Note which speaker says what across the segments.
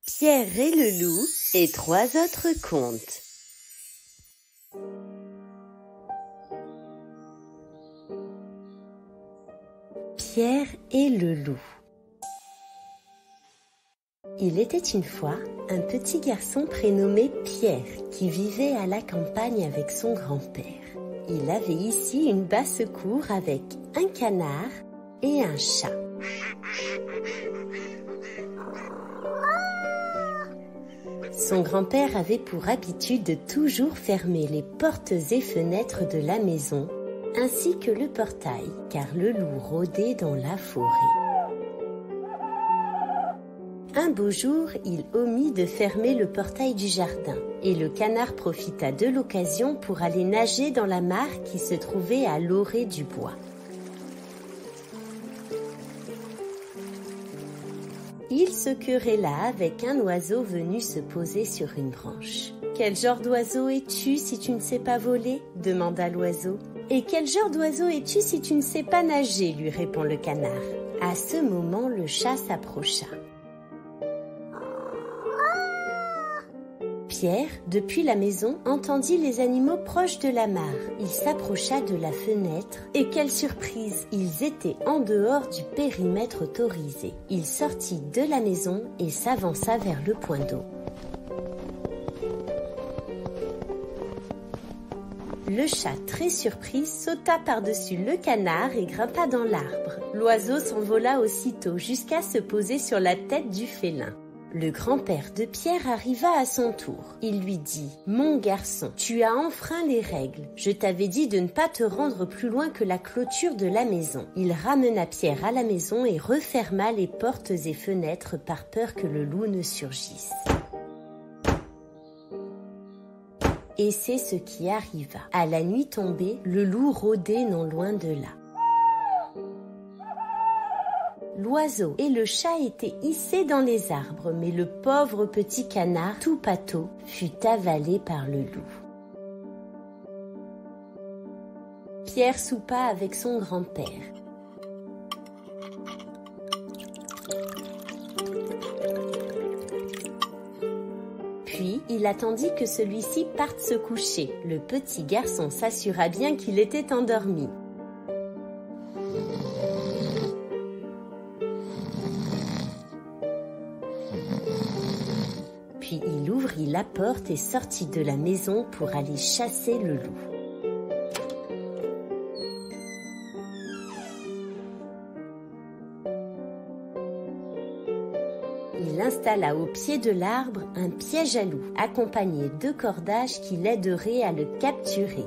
Speaker 1: Pierre et le loup et 3 autres contes. Pierre et le loup. Il était une fois un petit garçon prénommé Pierre qui vivait à la campagne avec son grand-père. Il avait ici une basse-cour avec un canard et un chat. Son grand-père avait pour habitude de toujours fermer les portes et fenêtres de la maison, ainsi que le portail, car le loup rôdait dans la forêt. Un beau jour, il omit de fermer le portail du jardin, et le canard profita de l'occasion pour aller nager dans la mare qui se trouvait à l'orée du bois. Il se querella avec un oiseau venu se poser sur une branche. « Quel genre d'oiseau es-tu si tu ne sais pas voler ?» demanda l'oiseau. « Et quel genre d'oiseau es-tu si tu ne sais pas nager ?» lui répond le canard. À ce moment, le chat s'approcha. Pierre, depuis la maison, entendit les animaux proches de la mare. Il s'approcha de la fenêtre et quelle surprise! Ils étaient en dehors du périmètre autorisé. Il sortit de la maison et s'avança vers le point d'eau. Le chat, très surpris, sauta par-dessus le canard et grimpa dans l'arbre. L'oiseau s'envola aussitôt jusqu'à se poser sur la tête du félin. Le grand-père de Pierre arriva à son tour. Il lui dit « Mon garçon, tu as enfreint les règles. Je t'avais dit de ne pas te rendre plus loin que la clôture de la maison. » Il ramena Pierre à la maison et referma les portes et fenêtres par peur que le loup ne surgisse. Et c'est ce qui arriva. À la nuit tombée, le loup rôdait non loin de là. L'oiseau et le chat étaient hissés dans les arbres, mais le pauvre petit canard, tout pâteau, fut avalé par le loup. Pierre soupa avec son grand-père. Puis, il attendit que celui-ci parte se coucher. Le petit garçon s'assura bien qu'il était endormi. Puis il ouvrit la porte et sortit de la maison pour aller chasser le loup. Il installa au pied de l'arbre un piège à loup, accompagné de cordages qui l'aideraient à le capturer.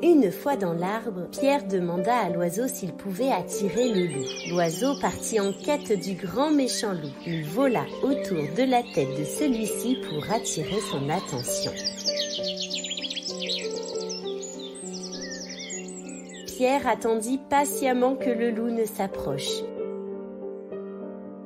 Speaker 1: Une fois dans l'arbre, Pierre demanda à l'oiseau s'il pouvait attirer le loup. L'oiseau partit en quête du grand méchant loup. Il vola autour de la tête de celui-ci pour attirer son attention. Pierre attendit patiemment que le loup ne s'approche.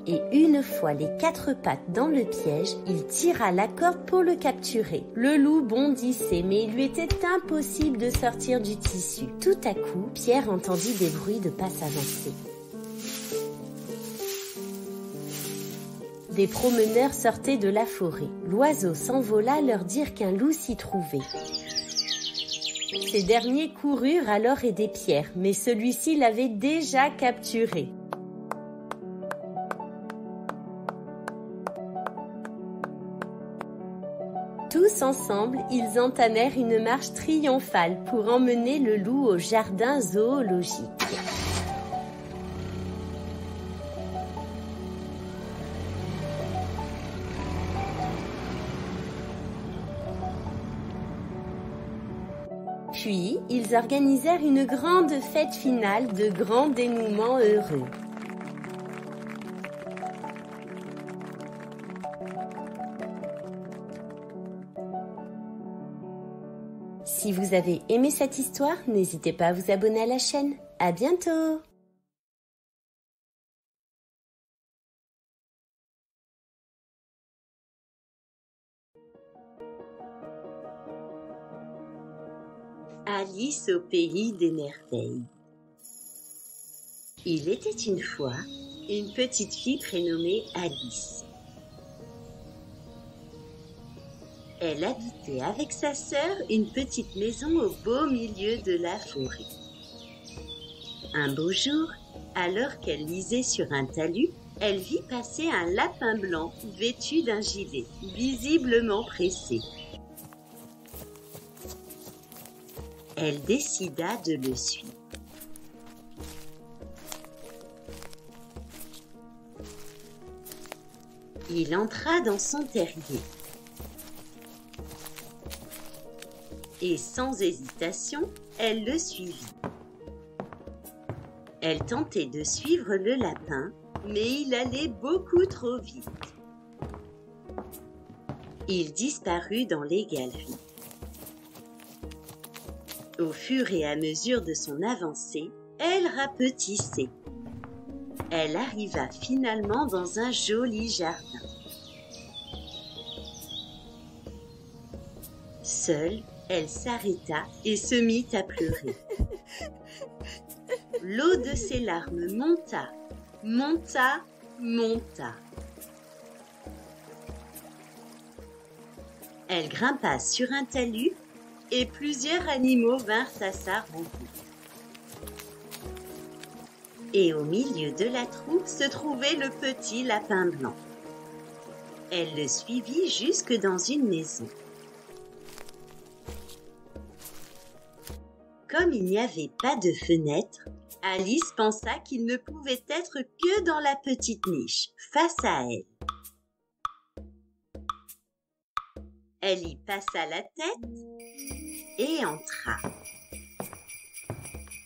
Speaker 1: Et une fois les 4 pattes dans le piège, il tira la corde pour le capturer. Le loup bondissait, mais il lui était impossible de sortir du tissu. Tout à coup, Pierre entendit des bruits de pas s'avancer. Des promeneurs sortaient de la forêt. L'oiseau s'envola leur dire qu'un loup s'y trouvait. Ces derniers coururent alors aider Pierre, mais celui-ci l'avait déjà capturé. Tous ensemble, ils entamèrent une marche triomphale pour emmener le loup au jardin zoologique. Puis, ils organisèrent une grande fête finale de grand dénouement heureux. Si vous avez aimé cette histoire, n'hésitez pas à vous abonner à la chaîne. À bientôt! Alice au pays des merveilles. Il était une fois une petite fille prénommée Alice. Elle habitait avec sa sœur une petite maison au beau milieu de la forêt. Un beau jour, alors qu'elle lisait sur un talus, elle vit passer un lapin blanc vêtu d'un gilet, visiblement pressé. Elle décida de le suivre. Il entra dans son terrier. Et sans hésitation, elle le suivit. Elle tentait de suivre le lapin, mais il allait beaucoup trop vite. Il disparut dans les galeries. Au fur et à mesure de son avancée, elle rapetissait. Elle arriva finalement dans un joli jardin. Seule, elle s'arrêta et se mit à pleurer. L'eau de ses larmes monta, monta, monta. Elle grimpa sur un talus et plusieurs animaux vinrent à sa rencontre. Et au milieu de la troupe se trouvait le petit lapin blanc. Elle le suivit jusque dans une maison. Comme il n'y avait pas de fenêtre, Alice pensa qu'il ne pouvait être que dans la petite niche, face à elle. Elle y passa la tête et entra.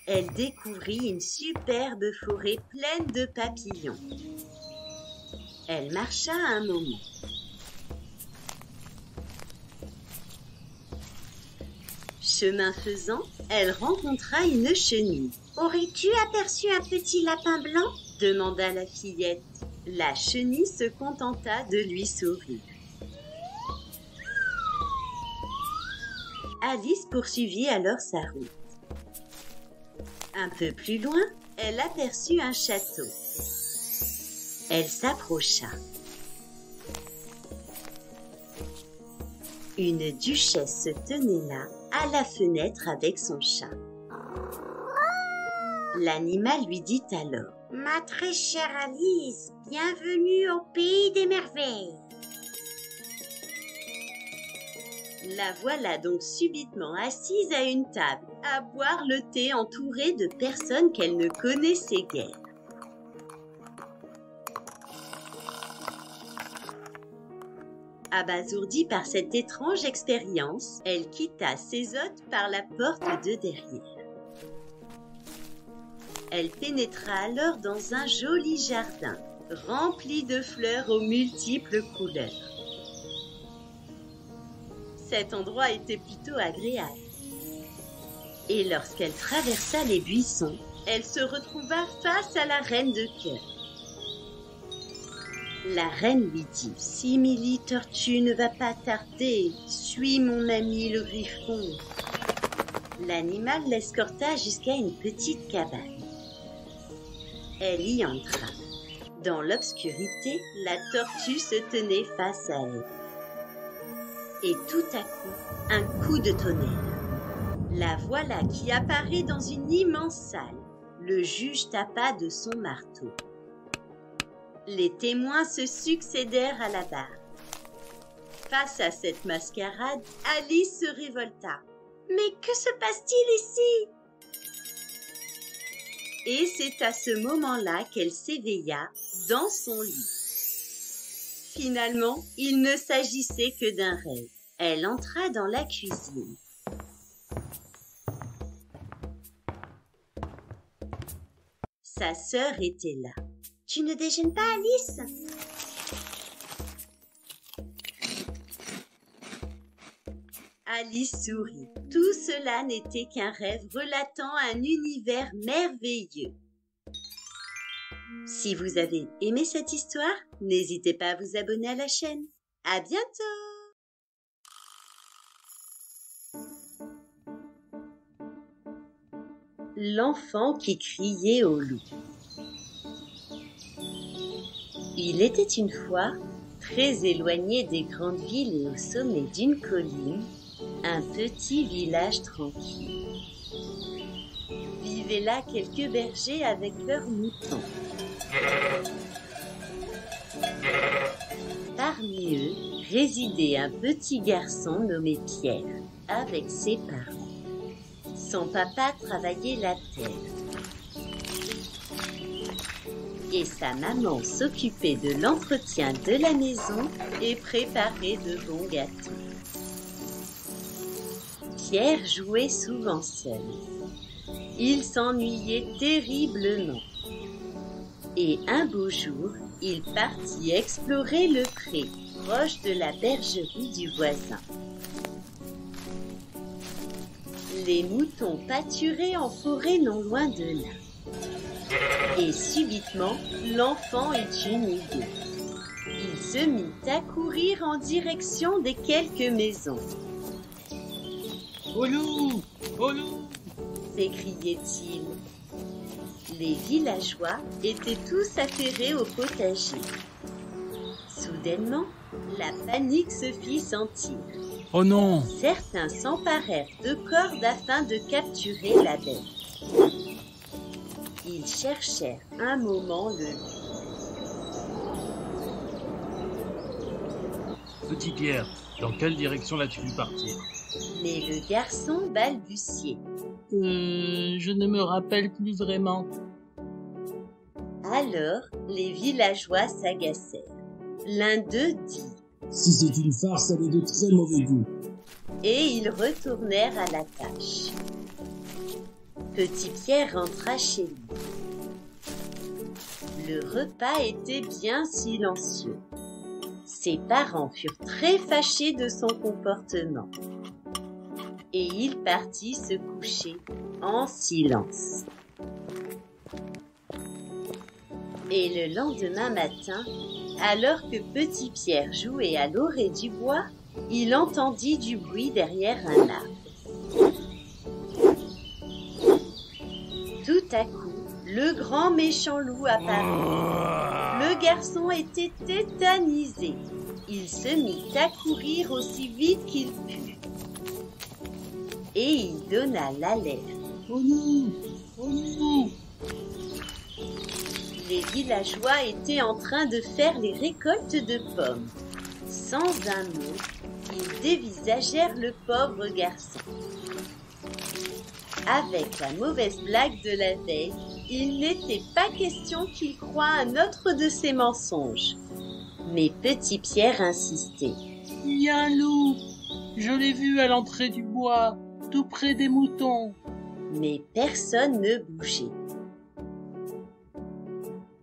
Speaker 1: Elle découvrit une superbe forêt pleine de papillons. Elle marcha un moment. Chemin faisant, elle rencontra une chenille. « Aurais-tu aperçu un petit lapin blanc ?» demanda la fillette. La chenille se contenta de lui sourire. Alice poursuivit alors sa route. Un peu plus loin, elle aperçut un château. Elle s'approcha. Une duchesse se tenait là, à la fenêtre avec son chat. L'animal lui dit alors: « Ma très chère Alice, bienvenue au pays des merveilles. » La voilà donc subitement assise à une table, à boire le thé entourée de personnes qu'elle ne connaissait guère. Abasourdie par cette étrange expérience, elle quitta ses hôtes par la porte de derrière. Elle pénétra alors dans un joli jardin, rempli de fleurs aux multiples couleurs. Cet endroit était plutôt agréable. Et lorsqu'elle traversa les buissons, elle se retrouva face à la reine de cœur. La reine lui dit: « Simili Tortue ne va pas tarder, suis mon ami le griffon. » L'animal l'escorta jusqu'à une petite cabane. Elle y entra. Dans l'obscurité, la tortue se tenait face à elle. Et tout à coup, un coup de tonnerre. La voilà qui apparaît dans une immense salle. Le juge tapa de son marteau. Les témoins se succédèrent à la barre. Face à cette mascarade, Alice se révolta. « Mais que se passe-t-il ici ?» Et c'est à ce moment-là qu'elle s'éveilla dans son lit. Finalement, il ne s'agissait que d'un rêve. Elle entra dans la cuisine. Sa sœur était là. « Tu ne déjeunes pas, Alice ?» Alice sourit. Tout cela n'était qu'un rêve relatant un univers merveilleux. Si vous avez aimé cette histoire, n'hésitez pas à vous abonner à la chaîne. À bientôt! L'enfant qui criait au loup. Il était une fois Très éloigné des grandes villes et au sommet d'une colline, un petit village tranquille. Vivaient là quelques bergers avec leurs moutons. Parmi eux résidait un petit garçon nommé Pierre, avec ses parents. Son papa travaillait la terre. Et sa maman s'occupait de l'entretien de la maison et préparait de bons gâteaux. Pierre jouait souvent seul. Il s'ennuyait terriblement. Et un beau jour, il partit explorer le pré, proche de la bergerie du voisin. Les moutons pâturaient en forêt non loin de là. Et subitement, l'enfant eut une idée. Il se mit à courir en direction des quelques maisons.
Speaker 2: « Au loup! Au loup !»
Speaker 1: s'écriait-il. Les villageois étaient tous atterrés au potager. Soudainement, la panique se fit sentir.
Speaker 2: « Oh non !»
Speaker 1: Certains s'emparèrent de cordes afin de capturer la bête. Ils cherchèrent un moment le loup.
Speaker 2: « Petit Pierre, dans quelle direction l'as-tu vu partir ?»
Speaker 1: Mais le garçon balbutiait.
Speaker 3: Je ne me rappelle plus vraiment.
Speaker 1: Alors, les villageois s'agacèrent. L'un d'eux dit
Speaker 4: « Si c'est une farce, elle est de très mauvais goût. »
Speaker 1: Et ils retournèrent à la tâche. Petit Pierre rentra chez lui. Le repas était bien silencieux. Ses parents furent très fâchés de son comportement. Et il partit se coucher en silence. Et le lendemain matin, alors que Petit Pierre jouait à l'orée du bois, il entendit du bruit derrière un arbre. Tout à coup, le grand méchant loup apparut. Le garçon était tétanisé. Il se mit à courir aussi vite qu'il put. Et il donna l'alerte.
Speaker 4: « Oh non! Oh non !»
Speaker 1: Les villageois étaient en train de faire les récoltes de pommes. Sans un mot, ils dévisagèrent le pauvre garçon. Avec la mauvaise blague de la veille, il n'était pas question qu'il croie un autre de ses mensonges. Mais Petit Pierre insistait.
Speaker 3: « Il y a un loup. Je l'ai vu à l'entrée du bois, tout près des moutons. »
Speaker 1: Mais personne ne bougeait.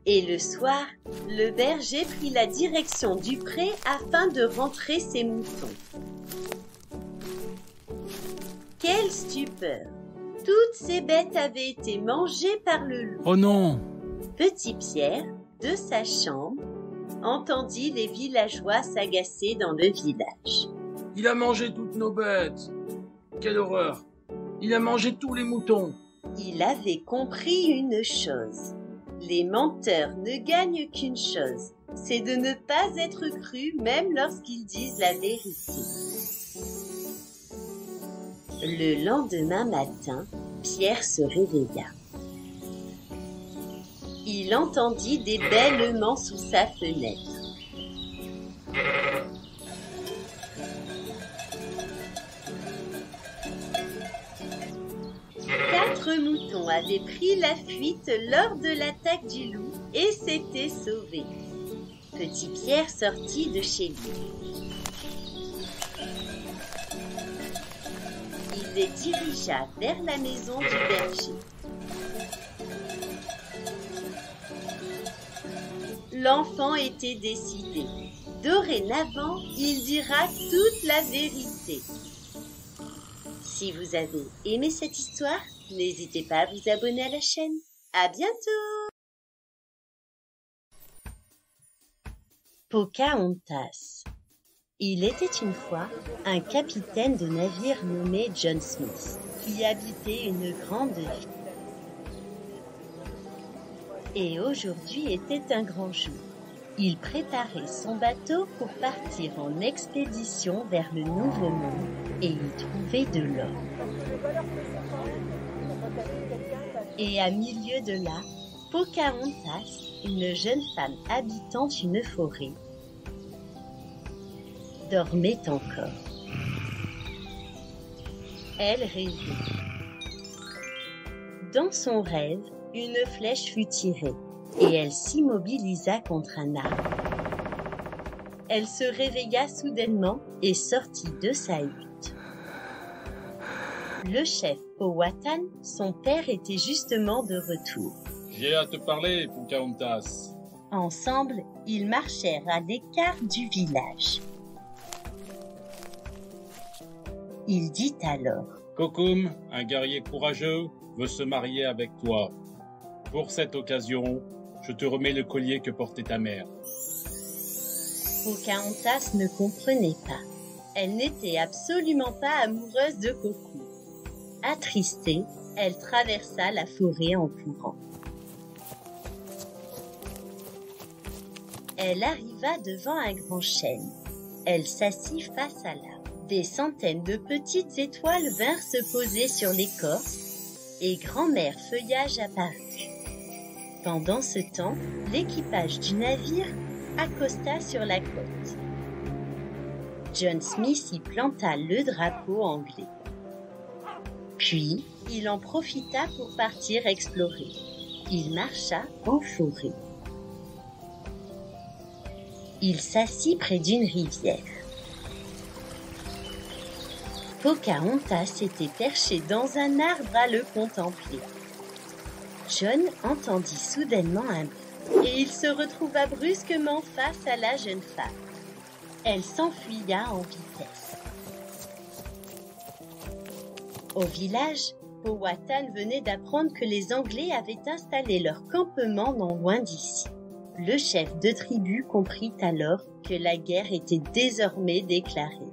Speaker 1: Et le soir, le berger prit la direction du pré afin de rentrer ses moutons. Quelle stupeur! Toutes ces bêtes avaient été mangées par le loup.
Speaker 2: Oh non!
Speaker 1: Petit Pierre, de sa chambre, entendit les villageois s'agacer dans le village.
Speaker 2: Il a mangé toutes nos bêtes! Quelle horreur! Il a mangé tous les moutons!
Speaker 1: Il avait compris une chose. Les menteurs ne gagnent qu'une chose, c'est de ne pas être crus même lorsqu'ils disent la vérité. Le lendemain matin, Pierre se réveilla. Il entendit des bêlements sous sa fenêtre. Quatre moutons avaient pris la fuite lors de l'attaque du loup et s'étaient sauvés. Petit Pierre sortit de chez lui. Il les dirigea vers la maison du berger. L'enfant était décidé. Dorénavant, il dira toute la vérité. Si vous avez aimé cette histoire, n'hésitez pas à vous abonner à la chaîne. À bientôt! Pocahontas. Il était une fois un capitaine de navire nommé John Smith qui habitait une grande ville. Et aujourd'hui était un grand jour. Il préparait son bateau pour partir en expédition vers le Nouveau Monde et y trouver de l'or. Et à milieu de là, Pocahontas, une jeune femme habitant une forêt, dormait encore. Elle rêvait. Dans son rêve, une flèche fut tirée et elle s'immobilisa contre un arbre. Elle se réveilla soudainement et sortit de sa hutte. Le chef Powhatan, son père, était justement de retour.
Speaker 5: J'ai à te parler, Pocahontas.
Speaker 1: Ensemble, ils marchèrent à l'écart du village. Il dit alors:
Speaker 5: Kokum, un guerrier courageux, veut se marier avec toi. Pour cette occasion, je te remets le collier que portait ta mère.
Speaker 1: Pocahontas ne comprenait pas. Elle n'était absolument pas amoureuse de Kokum. Attristée, elle traversa la forêt en courant. Elle arriva devant un grand chêne. Elle s'assit face à l'arbre. Des centaines de petites étoiles vinrent se poser sur l'écorce et grand-mère Feuillage apparut. Pendant ce temps, l'équipage du navire accosta sur la côte. John Smith y planta le drapeau anglais. Puis, il en profita pour partir explorer. Il marcha en forêt. Il s'assit près d'une rivière. Pocahontas était perchée dans un arbre à le contempler. John entendit soudainement un bruit et il se retrouva brusquement face à la jeune femme. Elle s'enfuya en vitesse. Au village, Powhatan venait d'apprendre que les Anglais avaient installé leur campement non loin d'ici. Le chef de tribu comprit alors que la guerre était désormais déclarée.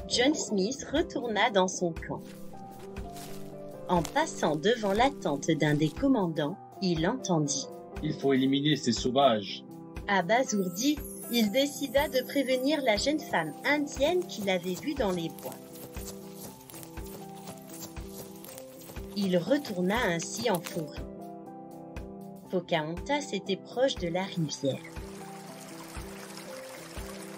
Speaker 1: John Smith retourna dans son camp. En passant devant la tente d'un des commandants, il entendit:
Speaker 5: Il faut éliminer ces sauvages.
Speaker 1: Abasourdi, il décida de prévenir la jeune femme indienne qu'il avait vue dans les bois. Il retourna ainsi en forêt. Pocahontas était proche de la rivière.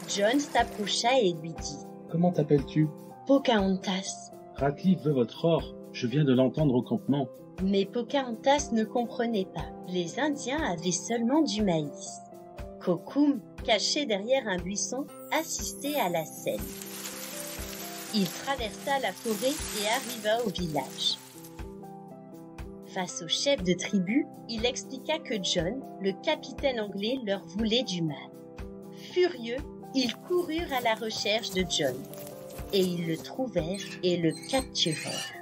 Speaker 1: John s'approcha et lui dit:
Speaker 5: Comment t'appelles-tu?
Speaker 1: Pocahontas.
Speaker 5: Ratcliffe veut votre or. Je viens de l'entendre au campement.
Speaker 1: Mais Pocahontas ne comprenait pas. Les Indiens avaient seulement du maïs. Kokum, caché derrière un buisson, assistait à la scène. Il traversa la forêt et arriva au village. Face au chef de tribu, il expliqua que John, le capitaine anglais, leur voulait du mal. Furieux, ils coururent à la recherche de John. Et ils le trouvèrent et le capturèrent.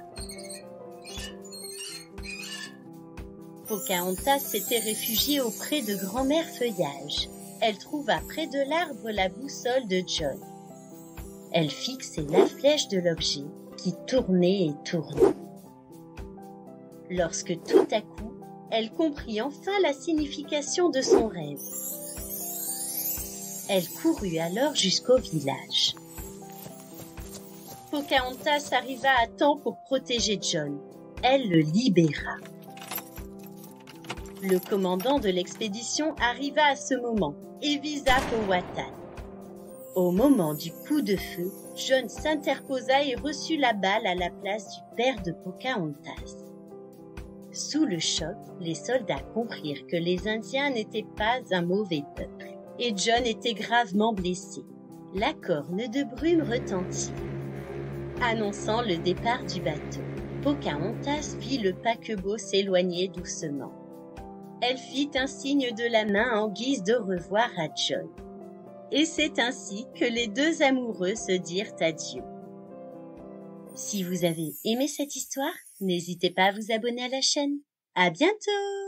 Speaker 1: Pocahontas s'était réfugiée auprès de grand-mère Feuillage. Elle trouva près de l'arbre la boussole de John. Elle fixait la flèche de l'objet qui tournait et tournait. Lorsque tout à coup, elle comprit enfin la signification de son rêve. Elle courut alors jusqu'au village. Pocahontas arriva à temps pour protéger John. Elle le libéra. Le commandant de l'expédition arriva à ce moment et visa Powhatan. Au moment du coup de feu, John s'interposa et reçut la balle à la place du père de Pocahontas. Sous le choc, les soldats comprirent que les Indiens n'étaient pas un mauvais peuple et John était gravement blessé. La corne de brume retentit, annonçant le départ du bateau. Pocahontas vit le paquebot s'éloigner doucement. Elle fit un signe de la main en guise de revoir à John. Et c'est ainsi que les deux amoureux se dirent adieu. Si vous avez aimé cette histoire, n'hésitez pas à vous abonner à la chaîne. À bientôt!